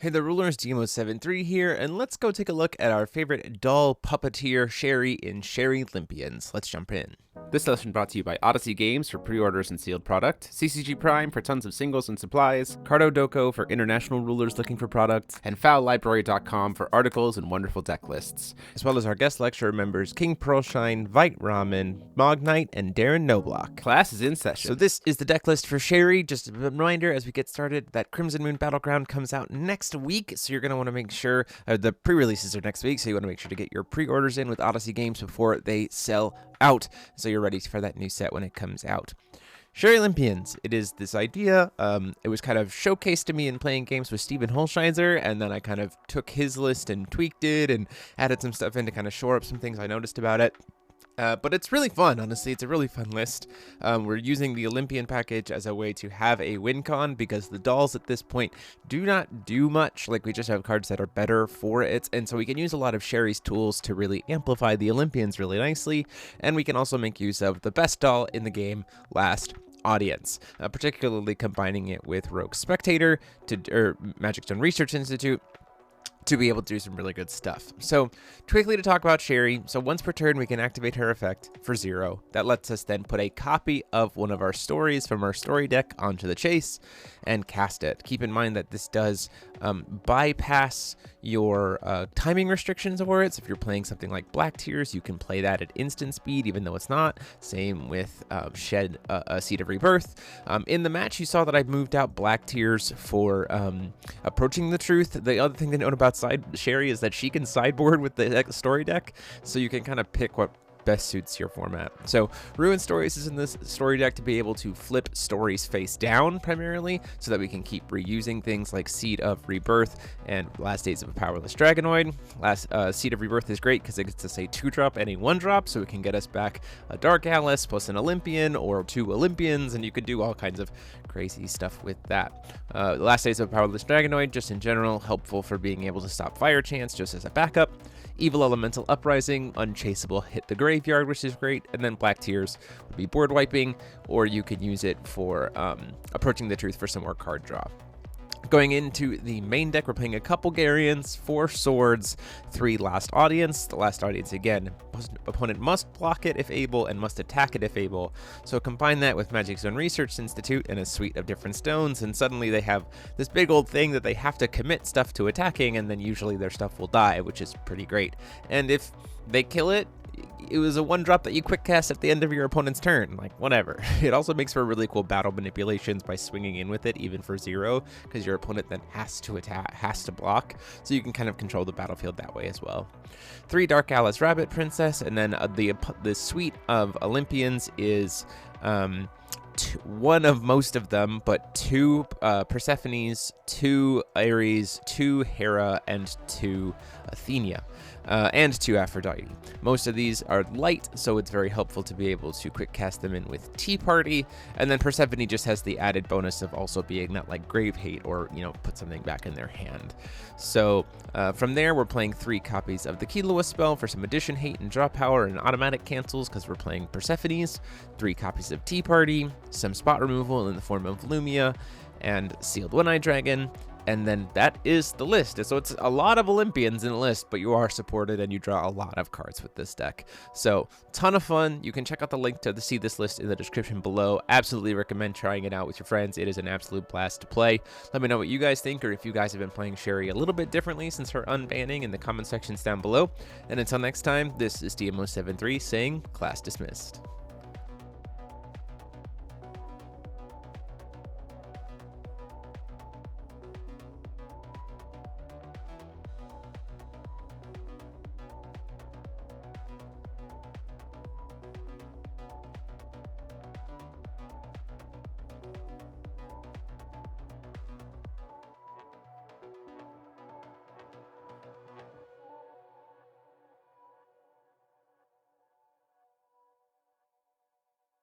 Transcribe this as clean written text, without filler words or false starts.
Hey the rulers, DeMeulle73 here, and let's go take a look at our favorite doll puppeteer Sherry in Sherry-Lympians. Let's jump in. This lesson brought to you by Odyssey Games for pre-orders and sealed product, CCG Prime for tons of singles and supplies, Cardo Doko for international rulers looking for products, and FowlLibrary.com for articles and wonderful deck lists, as well as our guest lecturer members King Pearlshine, Vite Ramen, Mognite, and Darren Noblock. Class is in session. So this is the deck list for Sherry. Just a reminder as we get started that Crimson Moon Battleground comes out next week, so you're going to want to make sure the pre-releases are next week, so you want to make sure to get your pre-orders in with Odyssey Games before they sell out, so you're ready for that new set when it comes out. Sherry-Lympians, it is this idea, it was kind of showcased to me in playing games with Steven Holsheiser, and then I kind of took his list and tweaked it and added some stuff in to kind of shore up some things I noticed about it. But it's really fun, honestly. It's a really fun list. We're using the Olympian package as a way to have a win con because the dolls at this point do not do much. Like, we just have cards that are better for it. And so we can use a lot of Sherry's tools to really amplify the Olympians really nicely. And we can also make use of the best doll in the game, Last Audience, particularly combining it with Rogue Spectator or Magic Stone Research Institute, to be able to do some really good stuff. So quickly to talk about Sherry, so once per turn we can activate her effect for 0. That lets us then put a copy of one of our stories from our story deck onto the chase and cast it. Keep in mind that this does bypass your timing restrictions for it. So if you're playing something like Black Tears, you can play that at instant speed even though it's not. Same with Shed a Seed of Rebirth. In the match you saw that I moved out Black Tears for Approaching the Truth. The other thing to note about Sherry is that she can sideboard with the story deck, so you can kind of pick what best suits your format. So Ruin Stories is in this story deck to be able to flip stories face down primarily, so that we can keep reusing things like Seed of Rebirth and Last Days of a Powerless Dragonoid. Seed of Rebirth is great because it gets us a 2-drop and a 1-drop, so it can get us back a Dark Alice plus an Olympian or 2 Olympians, and you could do all kinds of crazy stuff with that. Last Days of a Powerless Dragonoid, just in general, helpful for being able to stop Fire Chance just as a backup. Evil Elemental Uprising, Unchaseable, hit the graveyard, which is great, and then Black Tears would be board wiping, or you could use it for Approaching the Truth for some more card draw. Going into the main deck, we're playing a couple Garians, 4 Swords, 3 Last Audience. The Last Audience, again, opponent must block it if able and must attack it if able. So combine that with Magic Stone Research Institute and a suite of different stones, and suddenly they have this big old thing that they have to commit stuff to attacking, and then usually their stuff will die, which is pretty great. And if they kill it, it was a 1-drop that you quick cast at the end of your opponent's turn, like whatever. It also makes for really cool battle manipulations by swinging in with it even for 0, because your opponent then has to attack, has to block, so you can kind of control the battlefield that way as well. 3 Dark Alice Rabbit Princess, and then the suite of Olympians is one of most of them, but 2 Persephones, 2 Ares, 2 Hera, and 2 Athena. And 2 Aphrodite. Most of these are light, so it's very helpful to be able to quick cast them in with Tea Party, and then Persephone just has the added bonus of also being not like Grave Hate or, you know, put something back in their hand. So from there, we're playing 3 copies of the Killua spell for some addition hate and draw power and automatic cancels because we're playing Persephones, 3 copies of Tea Party, some spot removal in the form of Lumia, and Sealed One-Eyed Dragon. And then that is the list. So it's a lot of Olympians in the list, but you are supported and you draw a lot of cards with this deck. So ton of fun. You can check out the link to see this list in the description below. Absolutely recommend trying it out with your friends. It is an absolute blast to play. Let me know what you guys think, or if you guys have been playing Sherry a little bit differently since her unbanning in the comment sections down below. And until next time, this is DeMeulle73 saying class dismissed.